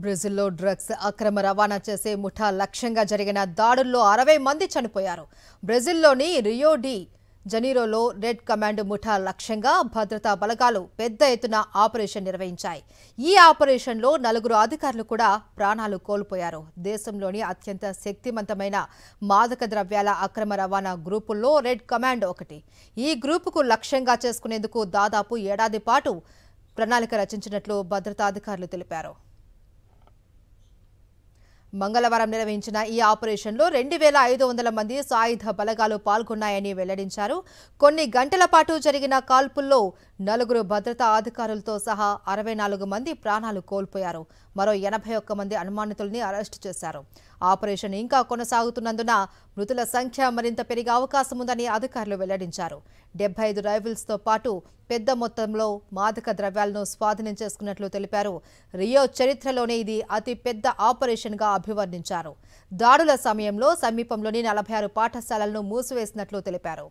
బ్రెజిల్లో డ్రగ్స్ అక్రమ రవాణా చేసే ముఠా లక్ష్యంగా జరిగిన దాడుల్లో 60 మంది చనిపోయారు. బ్రెజిల్లోని రియో డి జనీరోలో రెడ్ కమాండ్ ముఠా లక్ష్యంగా భద్రతా బలగాలు పెద్ద ఎత్తున ఆపరేషన్ నిర్వహించాయి. ఈ ఆపరేషన్లో 4 అధికారులు కూడా ప్రాణాలు కోల్పోయారు. దేశంలోని అత్యంత శక్తివంతమైన మాదక ద్రవ్యాల అక్రమ రవాణా గ్రూపుల్లో రెడ్ కమాండ్ ఒకటి. ఈ గ్రూపుకు లక్ష్యంగా చేసుకునేందుకు దాదాపు ఏడాది పాటు ప్రణాళిక రచించినట్లు భద్రతాధికారులు తెలిపారు. మంగళవారం నిర్వహించిన ఈ ఆపరేషన్లో 2500 మంది సాయుధ బలగాలు పాల్గొన్నాయని వెల్లడించారు. కొన్ని గంటల పాటు జరిగిన కాల్పుల్లో 4 భద్రతా అధికారులతో సహా 64 మంది ప్రాణాలు కోల్పోయారు. మరో 81 మంది అనుమానితుల్ని అరెస్టు చేశారు. ఆపరేషన్ ఇంకా కొనసాగుతున్నందున మృతుల సంఖ్య మరింత పెరిగే అవకాశం ఉందని అధికారులు వెల్లడించారు. 75 రైఫిల్స్తో పాటు పెద్ద మొత్తంలో మాదక ద్రవ్యాలను స్వాధీనం చేసుకున్నట్లు తెలిపారు. రియో చరిత్రలోనే ఇది అతి పెద్ద ఆపరేషన్గా అభివర్ణించారు. దాడుల సమయంలో సమీపంలోని 46 పాఠశాలలను మూసివేసినట్లు తెలిపారు.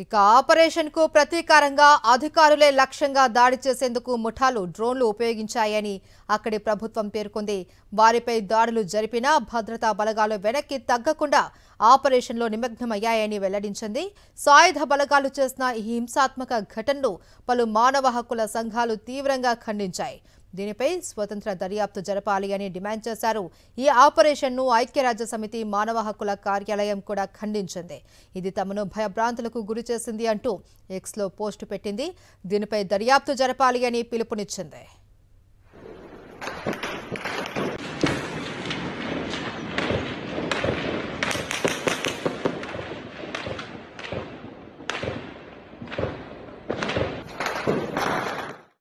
ఇక ఆపరేషన్ కు ప్రతీకారంగా అధికారులే లక్ష్యంగా దాడి చేసేందుకు ముఠాలు డ్రోన్లు ఉపయోగించాయని అక్కడి ప్రభుత్వం పేర్కొంది. వారిపై దాడులు జరిపినా భద్రతా బలగాలు వెనక్కి తగ్గకుండా ఆపరేషన్లో నిమగ్నమయ్యాయని వెల్లడించింది. సాయుధ బలగాలు చేసిన ఈ హింసాత్మక ఘటనను పలు మానవ హక్కుల సంఘాలు తీవ్రంగా ఖండించాయి. దీనిపై స్వతంత్ర దర్యాప్తు జరపాలి అని డిమాండ్ చేశారు. ఈ ఆపరేషన్ను ఐక్యరాజ్యసమితి మానవ హక్కుల కార్యాలయం కూడా ఖండించింది. ఇది తమను భయభ్రాంతులకు గురి చేసింది అంటూ ఎక్స్లో పోస్టు పెట్టింది. దీనిపై దర్యాప్తు జరపాలి అని పిలుపునిచ్చింది.